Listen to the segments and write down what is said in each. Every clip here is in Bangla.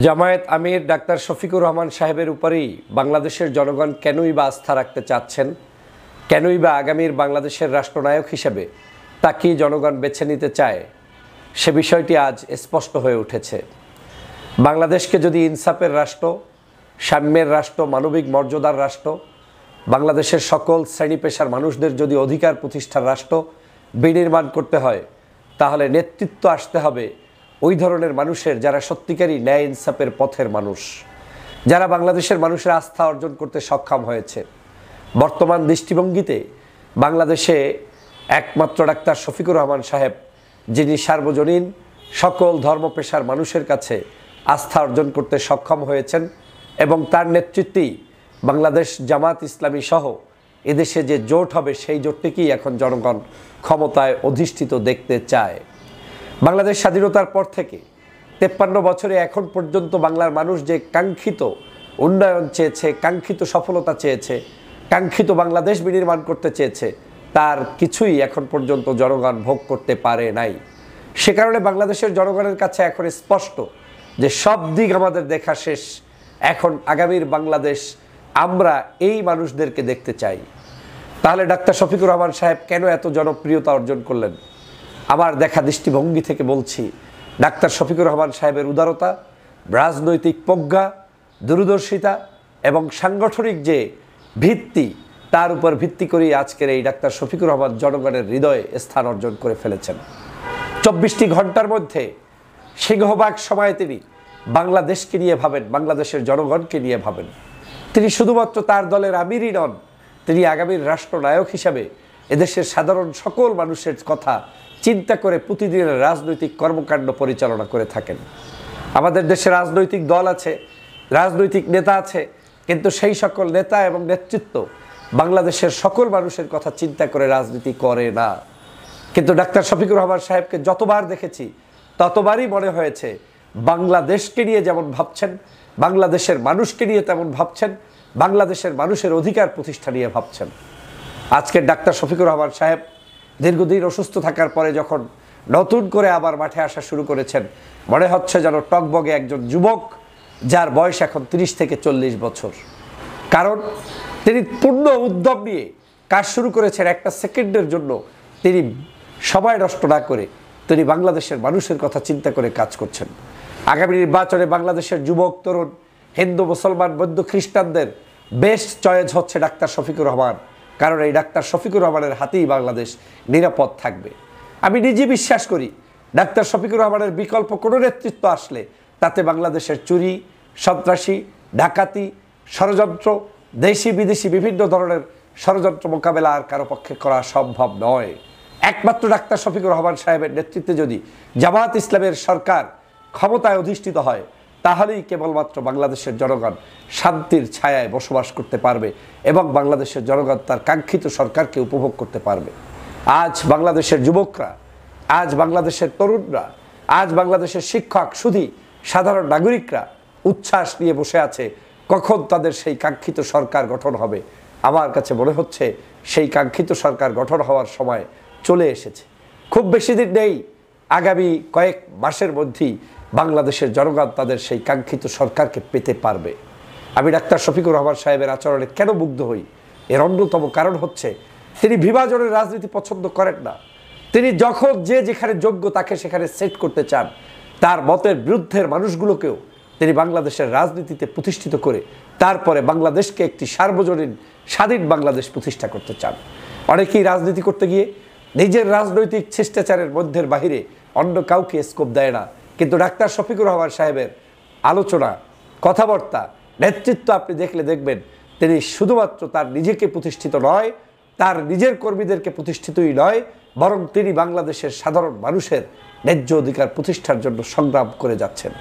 জামায়াত আমির ডাক্তার শফিকুর রহমান সাহেবের উপরেই বাংলাদেশের জনগণ কেনই বা আস্থা রাখতে চাচ্ছেন, কেনই বা আগামীর বাংলাদেশের রাষ্ট্রনায়ক হিসেবে তাকেই জনগণ বেছে নিতে চায়, সে বিষয়টি আজ স্পষ্ট হয়ে উঠেছে। বাংলাদেশকে যদি ইনসাফের রাষ্ট্র, সাম্যের রাষ্ট্র, মানবিক মর্যাদার রাষ্ট্র, বাংলাদেশের সকল শ্রেণী পেশার মানুষদের যদি অধিকার প্রতিষ্ঠার রাষ্ট্র বিনির্মাণ করতে হয়, তাহলে নেতৃত্ব আসতে হবে ওই ধরনের মানুষের যারা সত্যিকারই ন্যায় ইনসাফের পথের মানুষ, যারা বাংলাদেশের মানুষের আস্থা অর্জন করতে সক্ষম হয়েছে। বর্তমান দৃষ্টিভঙ্গিতে বাংলাদেশে একমাত্র ডাক্তার শফিকুর রহমান সাহেব, যিনি সার্বজনীন সকল ধর্ম পেশার মানুষের কাছে আস্থা অর্জন করতে সক্ষম হয়েছেন এবং তার নেতৃত্বেই বাংলাদেশ জামাত ইসলামী সহ এদেশে যে জোট হবে সেই জোটটিকেই এখন জনগণ ক্ষমতায় অধিষ্ঠিত দেখতে চায়। বাংলাদেশ স্বাধীনতার পর থেকে 53 বছরে এখন পর্যন্ত বাংলার মানুষ যে কাঙ্ক্ষিত উন্নয়ন চেয়েছে, কাঙ্ক্ষিত সফলতা চেয়েছে, কাঙ্ক্ষিত বাংলাদেশ বিনির্মাণ করতে চেয়েছে, তার কিছুই এখন পর্যন্ত জনগণ ভোগ করতে পারে নাই। সে কারণে বাংলাদেশের জনগণের কাছে এখন স্পষ্ট যে সব দিক আমাদের দেখা শেষ। এখন আগামীর বাংলাদেশ আমরা এই মানুষদেরকে দেখতে চাই। তাহলে ডাক্তার শফিকুর রহমান সাহেব কেন এত জনপ্রিয়তা অর্জন করলেন? আমার দেখা দৃষ্টিভঙ্গি থেকে বলছি, ডাক্তার শফিকুর রহমান সাহেবের উদারতা, রাজনৈতিক প্রজ্ঞা, দূরদর্শিতা এবং সাংগঠনিক যে ভিত্তি, তার উপর ভিত্তি করেই আজকের এই ডাক্তার শফিকুর রহমান জনগণের হৃদয়ে স্থান অর্জন করে ফেলেছেন। 24টি ঘন্টার মধ্যে সিংহভাগ সময় তিনি বাংলাদেশকে নিয়ে ভাবেন, বাংলাদেশের জনগণকে নিয়ে ভাবেন। তিনি শুধুমাত্র তার দলের আমিরই নন, তিনি আগামীর রাষ্ট্রনায়ক হিসাবে এদেশের সাধারণ সকল মানুষের কথা চিন্তা করে প্রতিদিনের রাজনৈতিক কর্মকাণ্ড পরিচালনা করে থাকেন। আমাদের দেশে রাজনৈতিক দল আছে, রাজনৈতিক নেতা আছে, কিন্তু সেই সকল নেতা এবং নেতৃত্ব বাংলাদেশের সকল মানুষের কথা চিন্তা করে রাজনীতি করে না। কিন্তু ডাক্তার শফিকুর রহমান সাহেবকে যতবার দেখেছি ততবারই মনে হয়েছে বাংলাদেশকে নিয়ে যেমন ভাবছেন, বাংলাদেশের মানুষকে নিয়ে তেমন ভাবছেন, বাংলাদেশের মানুষের অধিকার প্রতিষ্ঠা নিয়ে ভাবছেন। আজকের ডাক্তার শফিকুর রহমান সাহেব দীর্ঘদিন অসুস্থ থাকার পরে যখন নতুন করে আবার মাঠে আসা শুরু করেছেন, মনে হচ্ছে যেন টকবগে একজন যুবক যার বয়স এখন 30 থেকে 40 বছর। কারণ তিনি পূর্ণ উদ্যম নিয়ে কাজ শুরু করেছেন। একটা সেকেন্ডের জন্য তিনি সময় নষ্ট না করে তিনি বাংলাদেশের মানুষের কথা চিন্তা করে কাজ করছেন। আগামী নির্বাচনে বাংলাদেশের যুবক, তরুণ, হিন্দু, মুসলমান, বৌদ্ধ, খ্রিস্টানদের বেস্ট চয়েস হচ্ছে ডাক্তার শফিকুর রহমান। কারণ এই ডাক্তার শফিকুর রহমানের হাতেই বাংলাদেশ নিরাপদ থাকবে। আমি নিজে বিশ্বাস করি ডাক্তার শফিকুর রহমানের বিকল্প কোনো নেতৃত্ব আসলে তাতে বাংলাদেশের চুরি, সন্ত্রাসী, ডাকাতি, ষড়যন্ত্র, দেশি বিদেশি বিভিন্ন ধরনের ষড়যন্ত্র মোকাবেলা আর কারো পক্ষে করা সম্ভব নয়। একমাত্র ডাক্তার শফিকুর রহমান সাহেবের নেতৃত্বে যদি জামাত ইসলামের সরকার ক্ষমতায় অধিষ্ঠিত হয়, তাহলেই কেবলমাত্র বাংলাদেশের জনগণ শান্তির ছায়ায় বসবাস করতে পারবে এবং বাংলাদেশের জনগণ তার কাঙ্ক্ষিত সরকারকে উপভোগ করতে পারবে। আজ বাংলাদেশের যুবকরা, আজ বাংলাদেশের তরুণরা, আজ বাংলাদেশের শিক্ষক, শুধু সাধারণ নাগরিকরা উচ্ছ্বাস নিয়ে বসে আছে কখন তাদের সেই কাঙ্ক্ষিত সরকার গঠন হবে। আমার কাছে মনে হচ্ছে সেই কাঙ্ক্ষিত সরকার গঠন হওয়ার সময় চলে এসেছে। খুব বেশি দিন নেই, আগামী কয়েক মাসের মধ্যেই বাংলাদেশের জনগণ তাদের সেই কাঙ্ক্ষিত সরকারকে পেতে পারবে। আমি ডাক্তার শফিকুর রহমান সাহেবের আচরণে কেন মুগ্ধ হই? এর অন্যতম কারণ হচ্ছে তিনি বিভাজনের রাজনীতি পছন্দ করেন না। তিনি যখন যে যেখানে যোগ্য তাকে সেখানে সেট করতে চান। তার মতের বিরুদ্ধের মানুষগুলোকেও তিনি বাংলাদেশের রাজনীতিতে প্রতিষ্ঠিত করে তারপরে বাংলাদেশকে একটি সার্বজনীন স্বাধীন বাংলাদেশ প্রতিষ্ঠা করতে চান। অনেকেই রাজনীতি করতে গিয়ে নিজের রাজনৈতিক শিষ্টাচারের মধ্যের বাহিরে অন্য কাউকে স্কোপ দেয় না। কিন্তু ডাক্তার শফিকুর রহমান সাহেবের আলোচনা, কথাবার্তা, নেতৃত্ব আপনি দেখলে দেখবেন তিনি শুধুমাত্র তার নিজেকে প্রতিষ্ঠিত নয়, তার নিজের কর্মীদেরকে প্রতিষ্ঠিতই নয়, বরং তিনি বাংলাদেশের সাধারণ মানুষের ন্যায্য অধিকার প্রতিষ্ঠার জন্য সংগ্রাম করে যাচ্ছেন।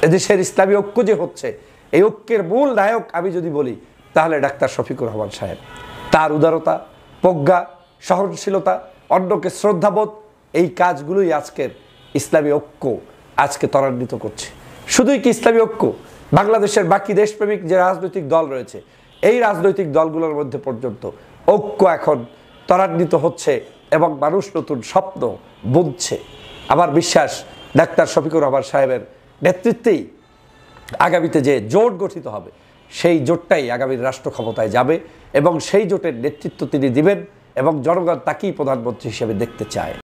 এদেশের ইসলামী ঐক্য যে হচ্ছে, এই ঐক্যের মূল নায়ক আমি যদি বলি তাহলে ডাক্তার শফিকুর রহমান সাহেব। তার উদারতা, প্রজ্ঞা, সহনশীলতা, অন্যকে শ্রদ্ধাবোধ, এই কাজগুলোই আজকের ইসলামী ঐক্য আজকে ত্বরান্বিত করছে। শুধুই কি ইসলামী ঐক্য, বাংলাদেশের বাকি দেশপ্রেমিক যে রাজনৈতিক দল রয়েছে এই রাজনৈতিক দলগুলোর মধ্যে পর্যন্ত ঐক্য এখন ত্বরান্বিত হচ্ছে এবং মানুষ নতুন স্বপ্ন বুনছে। আমার বিশ্বাস ডাক্তার শফিকুর রহমান সাহেবের নেতৃত্বেই আগামীতে যে জোট গঠিত হবে সেই জোটটাই আগামীর রাষ্ট্র ক্ষমতায় যাবে এবং সেই জোটের নেতৃত্ব তিনি দিবেন এবং জনগণ তাকেই প্রধানমন্ত্রী হিসেবে দেখতে চায়।